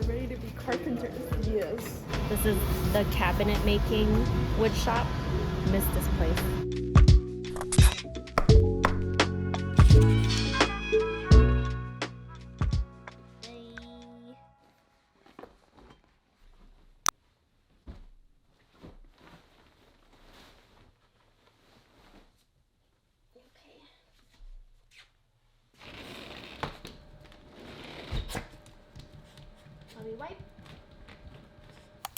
ready to be carpenters. Yes. This is the cabinet making wood shop. Miss this place.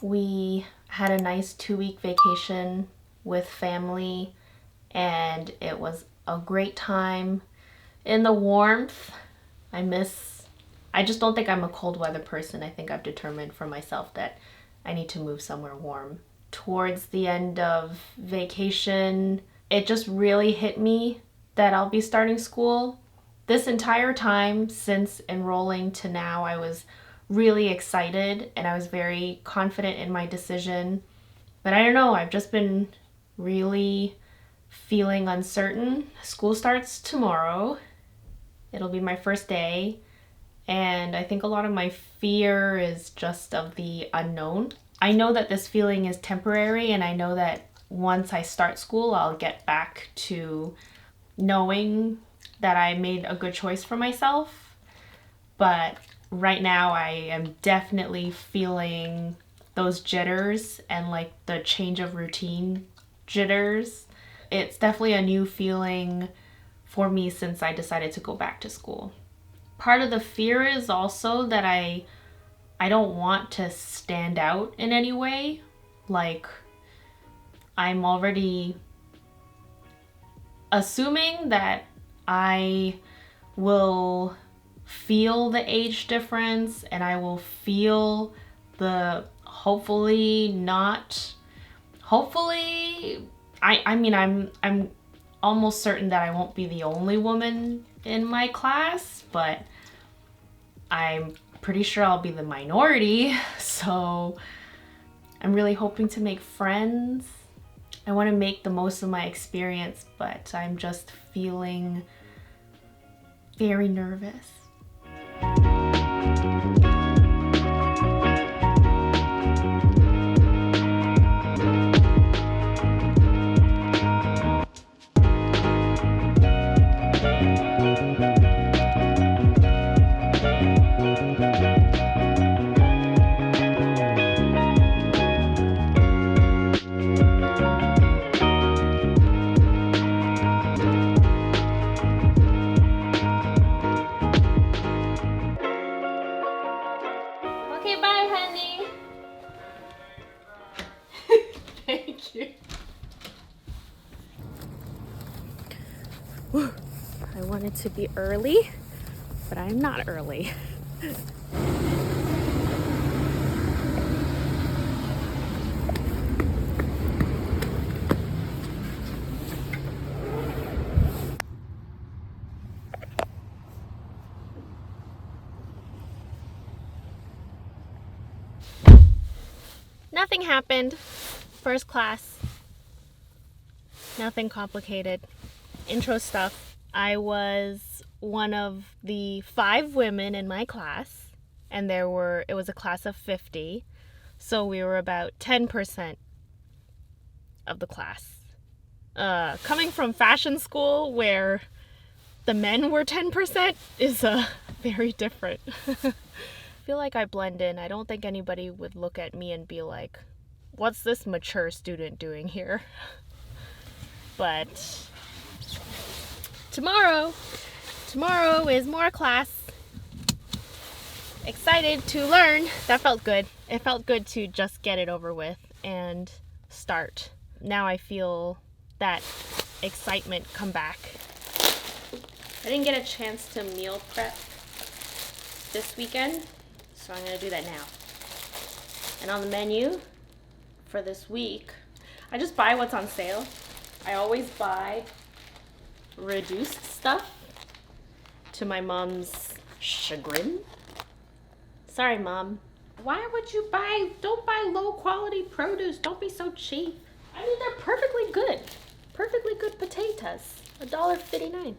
We had a nice 2-week vacation with family, and it was a great time in the warmth. I just don't think I'm a cold weather person. I think I've determined for myself that I need to move somewhere warm. Towards the end of vacation, it just really hit me that I'll be starting school. This entire time since enrolling to now, I was really excited and I was very confident in my decision. But I don't know, I've just been really feeling uncertain. School starts tomorrow. It'll be my first day. And I think a lot of my fear is just of the unknown. I know that this feeling is temporary, and I know that once I start school, I'll get back to knowing that I made a good choice for myself. But right now, I am definitely feeling those jitters and like the change of routine jitters. It's definitely a new feeling for me since I decided to go back to school. Part of the fear is also that I don't want to stand out in any way. Like, I'm already assuming that I will feel the age difference and I will feel the I'm almost certain that I won't be the only woman in my class, but I'm pretty sure I'll be the minority, so I'm really hoping to make friends. I want to make the most of my experience, but I'm just feeling very nervous. Okay, bye, honey. Thank you. I wanted to be early, but I'm not early. Nothing happened. First class. Nothing complicated. Intro stuff. I was one of the 5 women in my class, and it was a class of 50, so we were about 10% of the class. Coming from fashion school where the men were 10% is very different. I feel like I blend in. I don't think anybody would look at me and be like, what's this mature student doing here? But tomorrow is more class. Excited to learn. That felt good. It felt good to just get it over with and start. Now I feel that excitement come back. I didn't get a chance to meal prep this weekend, so I'm going to do that now. And on the menu for this week, I just buy what's on sale. I always buy reduced stuff, to my mom's chagrin. Sorry, Mom. Why would you don't buy low quality produce. Don't be so cheap. I mean, they're perfectly good. Perfectly good potatoes. $1.59.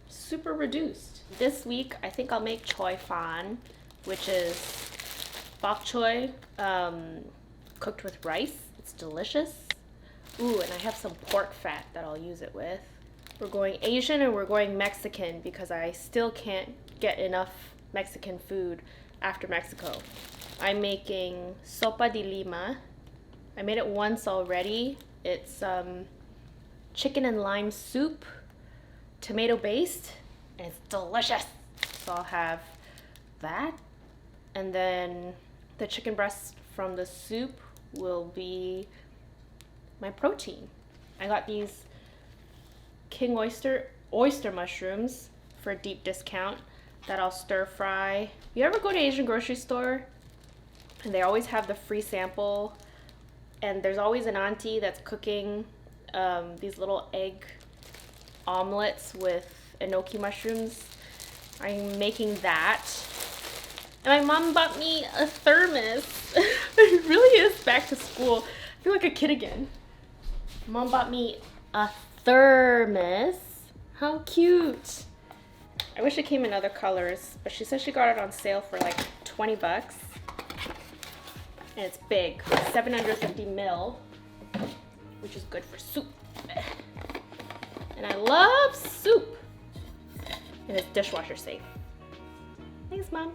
Super reduced. This week, I think I'll make choy fan, which is bok choy cooked with rice. It's delicious. Ooh, and I have some pork fat that I'll use it with. We're going Asian and we're going Mexican because I still can't get enough Mexican food after Mexico. I'm making sopa de lima. I made it once already. It's chicken and lime soup, tomato based, and it's delicious. So I'll have that. And then the chicken breast from the soup will be my protein. I got these king oyster mushrooms for a deep discount that I'll stir fry. You ever go to Asian grocery store and they always have the free sample, and there's always an auntie that's cooking these little egg omelets with enoki mushrooms. I'm making that. And my mom bought me a thermos. It really is back to school. I feel like a kid again. Mom bought me a thermos. How cute. I wish it came in other colors, but she said she got it on sale for like 20 bucks. And it's big, 750 mil, which is good for soup. And I love soup. And it's dishwasher safe. Thanks, Mom.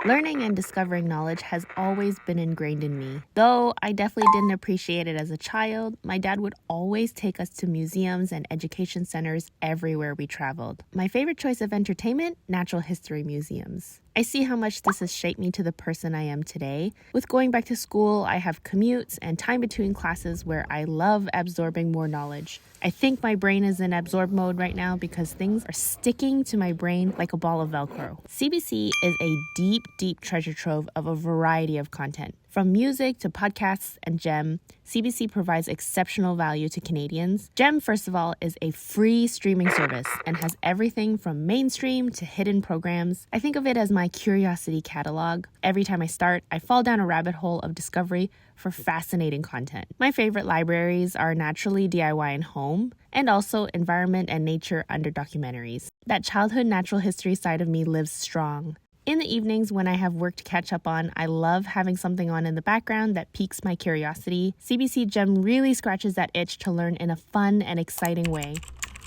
Learning and discovering knowledge has always been ingrained in me. Though I definitely didn't appreciate it as a child, my dad would always take us to museums and education centers everywhere we traveled. My favorite choice of entertainment? Natural history museums. I see how much this has shaped me to the person I am today. With going back to school, I have commutes and time between classes where I love absorbing more knowledge. I think my brain is in absorb mode right now because things are sticking to my brain like a ball of Velcro. CBC is a deep, deep treasure trove of a variety of content. From music to podcasts and GEM, CBC provides exceptional value to Canadians. GEM, first of all, is a free streaming service and has everything from mainstream to hidden programs. I think of it as my curiosity catalog. Every time I start, I fall down a rabbit hole of discovery for fascinating content. My favorite libraries are naturally DIY and home, and also environment and nature under documentaries. That childhood natural history side of me lives strong. In the evenings when I have work to catch up on, I love having something on in the background that piques my curiosity. CBC GEM really scratches that itch to learn in a fun and exciting way.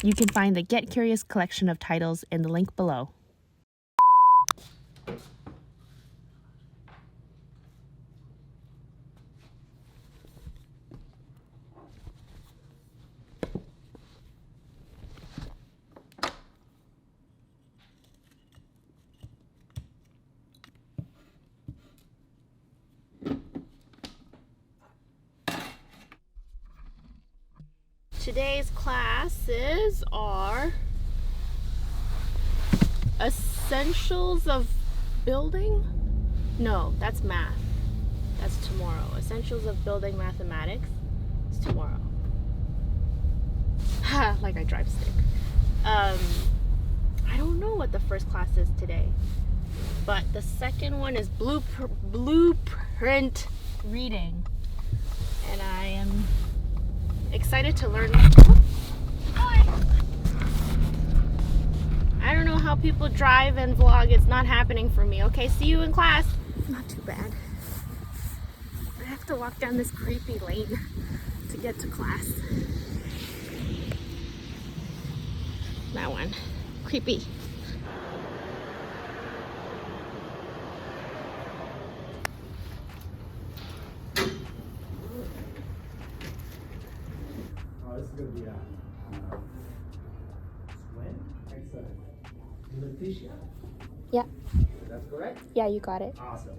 You can find the Get Curious collection of titles in the link below. Today's classes are Essentials of Building? No, that's math. That's tomorrow. Essentials of Building Mathematics. It's tomorrow. Like I drive stick. I don't know what the first class is today, but the second one is blueprint reading, and I am excited to learn. I don't know how people drive and vlog. It's not happening for me. Okay, see you in class. Not too bad. I have to walk down this creepy lane to get to class. That one. Creepy. This is going to be a swim. Excellent. Letitia? Yeah. That's correct? Yeah, you got it. Awesome.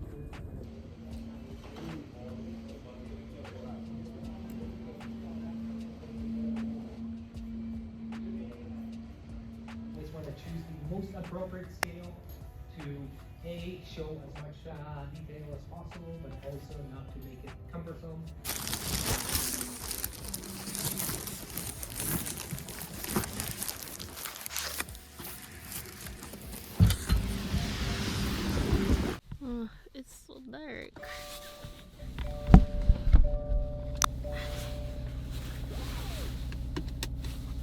Just want to choose the most appropriate scale to show as much detail as possible, but also not to make it cumbersome. Oh, it's so dark.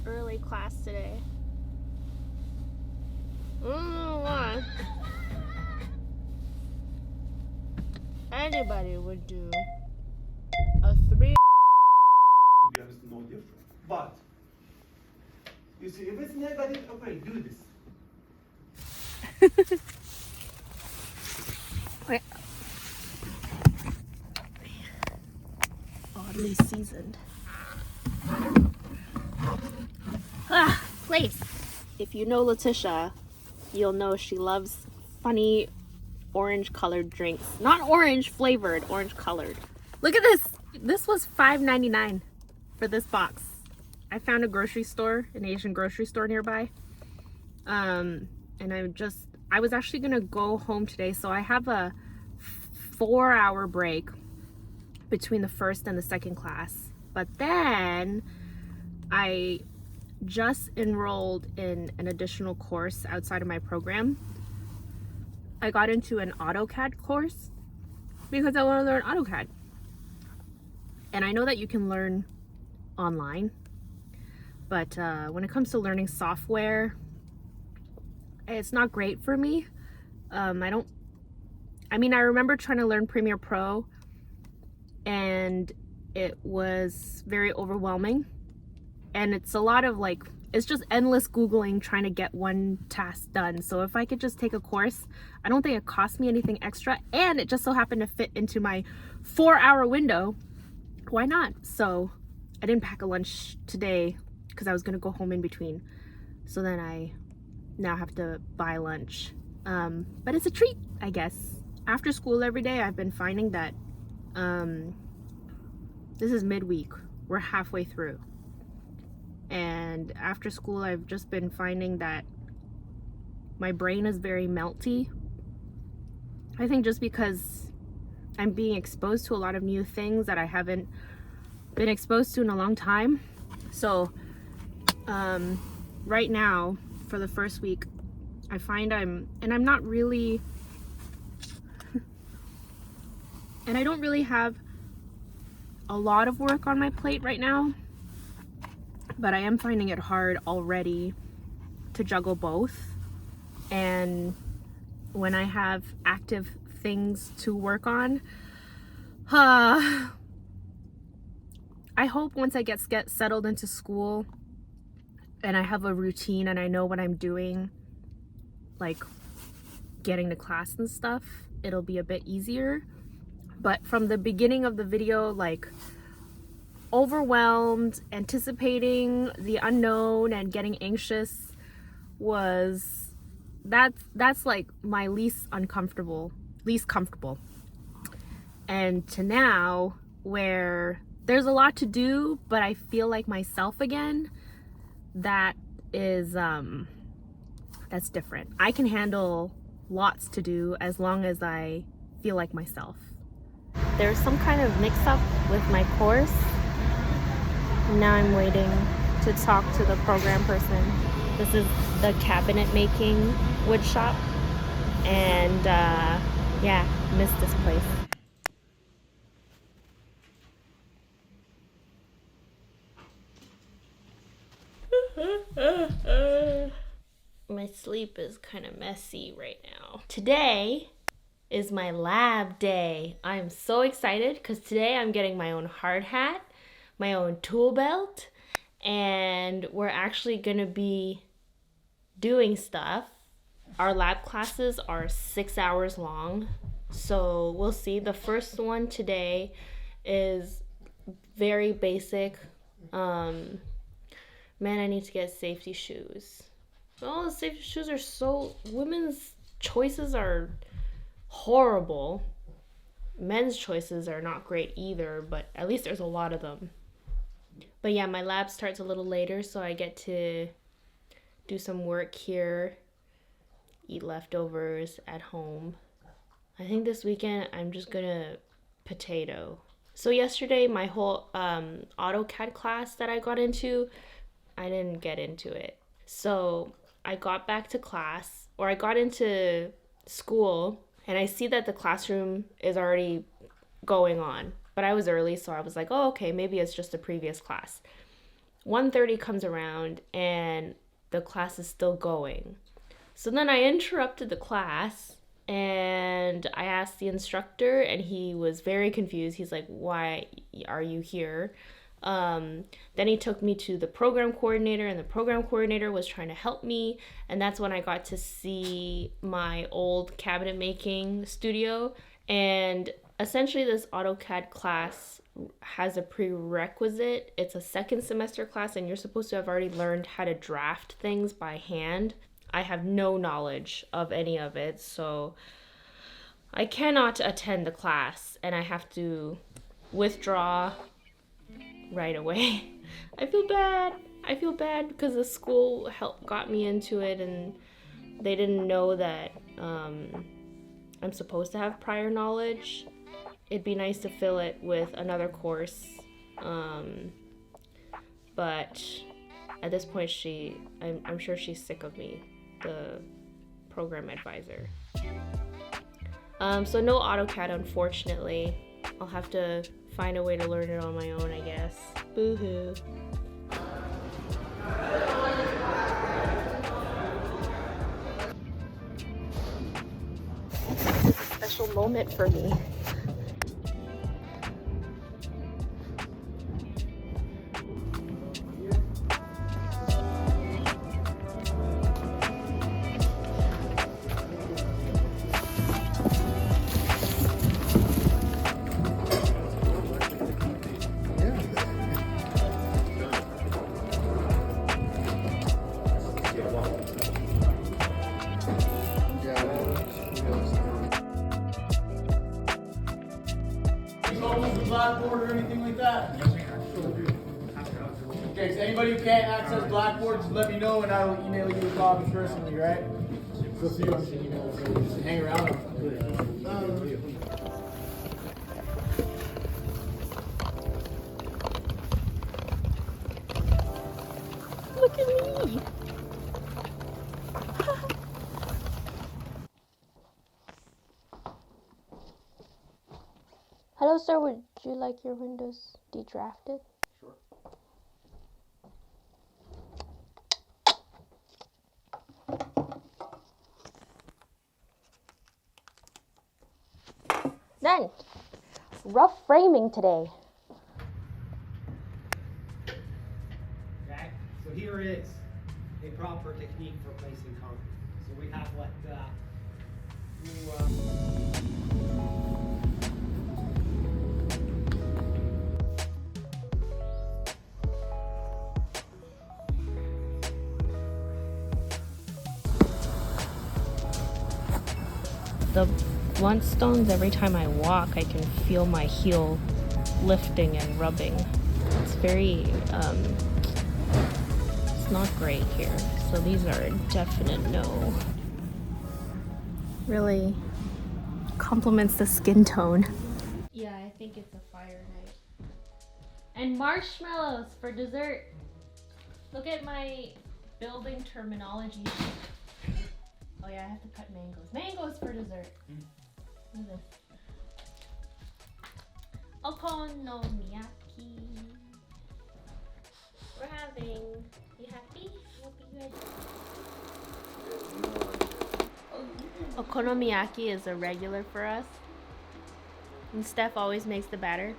Early class today. I don't know why. Anybody would do a 3. To be honest, no different. But you see, if it's negative, okay, do this. Wait. Oddly seasoned. Ah, place. If you know Letitia, you'll know she loves funny orange colored drinks. Not orange flavored, orange colored. Look at this. This was $5.99 for this box. I found a grocery store, an Asian grocery store nearby. And I was actually gonna go home today, so I have a 4-hour break between the first and the second class. But then I just enrolled in an additional course outside of my program. I got into an AutoCAD course because I want to learn AutoCAD. And I know that you can learn online, but when it comes to learning software, it's not great for me. I remember trying to learn Premiere Pro, and it was very overwhelming. And it's a lot of it's just endless Googling trying to get one task done. So if I could just take a course, I don't think it cost me anything extra, and it just so happened to fit into my 4-hour window. Why not? So I didn't pack a lunch today because I was gonna go home in between. So then I now have to buy lunch. But it's a treat, I guess. After school every day, I've been finding that this is midweek. We're halfway through. And after school, I've just been finding that my brain is very melty. I think just because I'm being exposed to a lot of new things that I haven't been exposed to in a long time. So right now, for the first week, I find I'm not really, and I don't really have a lot of work on my plate right now, but I am finding it hard already to juggle both. And when I have active things to work on, I hope once I get settled into school and I have a routine and I know what I'm doing, like getting to class and stuff, it'll be a bit easier. But from the beginning of the video, overwhelmed, anticipating the unknown and getting anxious that's like my least comfortable. And to now, where there's a lot to do, but I feel like myself again, that is that's different. I can handle lots to do as long as I feel like myself. There's some kind of mix-up with my course. Now I'm waiting to talk to the program person. This is the cabinet making wood shop, and yeah, missed this place. My sleep is kind of messy right now. Today is my lab day. I'm so excited because today I'm getting my own hard hat, my own tool belt, and we're actually gonna be doing stuff. Our lab classes are 6 hours long, so we'll see. The first one today is very basic. Man, I need to get safety shoes. Oh, the safety shoes are so, women's choices are horrible. Men's choices are not great either, but at least there's a lot of them. But yeah, my lab starts a little later, so I get to do some work here. eat leftovers at home. I think this weekend I'm just gonna potato. So yesterday, my whole AutoCAD class that I got into, I didn't get into it. So I got back to class, or I got into school, and I see that the classroom is already going on. But I was early, so I was like, oh, okay, maybe it's just a previous class. 1:30 comes around, and the class is still going. So then I interrupted the class, and I asked the instructor, and he was very confused. He's like, why are you here? Then he took me to the program coordinator, and the program coordinator was trying to help me. And that's when I got to see my old cabinet making studio. And essentially, this AutoCAD class has a prerequisite. It's a second semester class, and you're supposed to have already learned how to draft things by hand. I have no knowledge of any of it, so I cannot attend the class, and I have to withdraw right away. I feel bad. I feel bad because the school got me into it, and they didn't know that I'm supposed to have prior knowledge. It'd be nice to fill it with another course, but at this point, I'm sure she's sick of me, the program advisor. So no AutoCAD, unfortunately. I'll have to find a way to learn it on my own, I guess. Boo-hoo. This is a special moment for me. Blackboard or anything like that? Okay, so anybody who can't access Blackboard, just let me know and I will email you a copy personally, right? So if you want to email, so just hang around. Look at me! Hello, sir. Would you like your windows de-drafted? Sure. Done. Rough framing today. Okay, so here is a proper technique for placing concrete. So we have what The blunt stones, every time I walk, I can feel my heel lifting and rubbing. It's very, it's not great here. So these are a definite no. Really complements the skin tone. Yeah, I think it's a fire night. And marshmallows for dessert. Look at my building terminology. Oh yeah, I have to cut mangoes. Mangoes for dessert. Look at this. Okonomiyaki. We're having. You happy? Hope you guys. Okonomiyaki is a regular for us. And Steph always makes the batter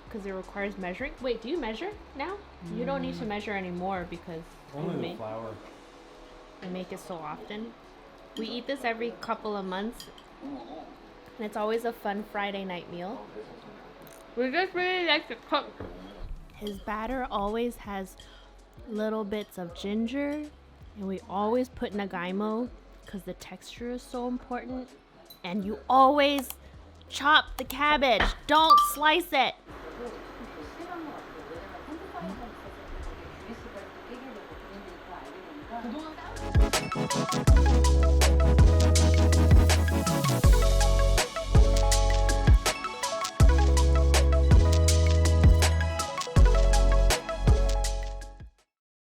because it requires measuring. Wait, do you measure now? You don't need to measure anymore because Only the flour. we make it so often. We eat this every couple of months, and it's always a fun Friday night meal. We just really like to cook. His batter always has little bits of ginger, and we always put nagaimo because the texture is so important. And you always chop the cabbage. Don't slice it.